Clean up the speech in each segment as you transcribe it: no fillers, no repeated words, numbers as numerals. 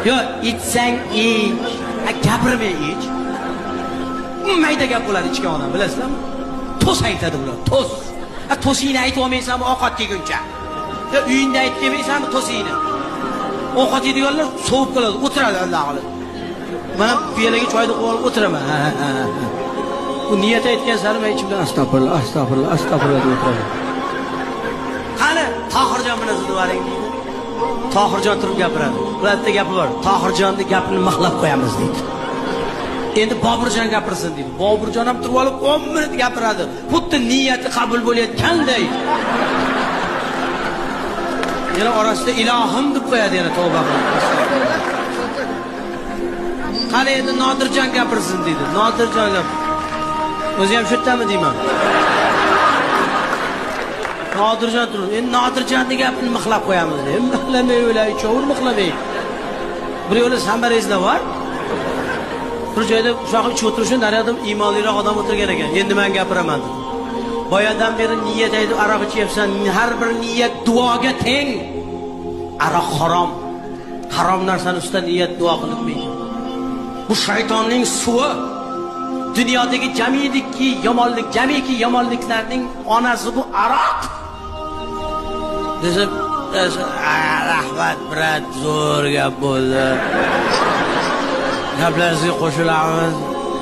Yo, ichsang ich, gapirmay ich. Mayda gap bo'ladi ichgan odam, bilasizlarmi? To's aytadi bular, to's. To'singni aytib olmaysanmi ovqat yeguncha? Yo, uyingda aytib kelmaysanmi to'singni? Ovqat yeydiganlar sovib qoladi, o'tiradi Alloh qilib. Mana piyolaga choyni qo'yib olib o'tiraman. Bu niyat aytgan sari men ichimdan astag'firullah, astag'firullah, astag'firullah deb o'tiraman. Qani, Tohirjon bilan sizlaring deydi. Tohirjon turib gapiradi. Ularda gapi bor. Tohirjonni gapini maqlab qo'yamiz deydi. Endi Boburjon gapirsin deydi. Boburjon ham turib olib 10 minut gapiradi. Xuddi niyati qabul bo'layotganday. Yana orasida ilohim deb qo'yadi, yana tavba qilib. Qani endi Nodirjon gapirsin deydi. Nodirjon gap. O'zi ham shu yerdami deyman. Nodirjon turib, endi Nodirjonning gapini mixlab qo'yamiz deydi. Mixlamay o'lay, chovur mixlamay. Bir yo'li sambaringizda bor. Bir joyda shunaqa ichib o'tirishni, naryoqda iymonliroq odam o'tirgan ekan. Endi men gapiraman dedi. Boyadan beri niyat aytib aroq ichyapsan, har bir niyat duoga teng. Aroq harom. Harom narsani ustidan niyat duo qilinmaydi. Bu shaytonning suvi. Dunyodagi jamiki yomonliklarning onasi bu aroq. Desa, rahmat brat, zo'r gap bo'ldi. Gaplaringizga qo'shilamiz.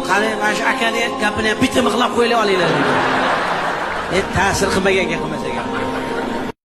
Qani, mana shu akani gapini bitta mixlab qo'yib olinglar. Ta'sir qilmagan gap qilmasak.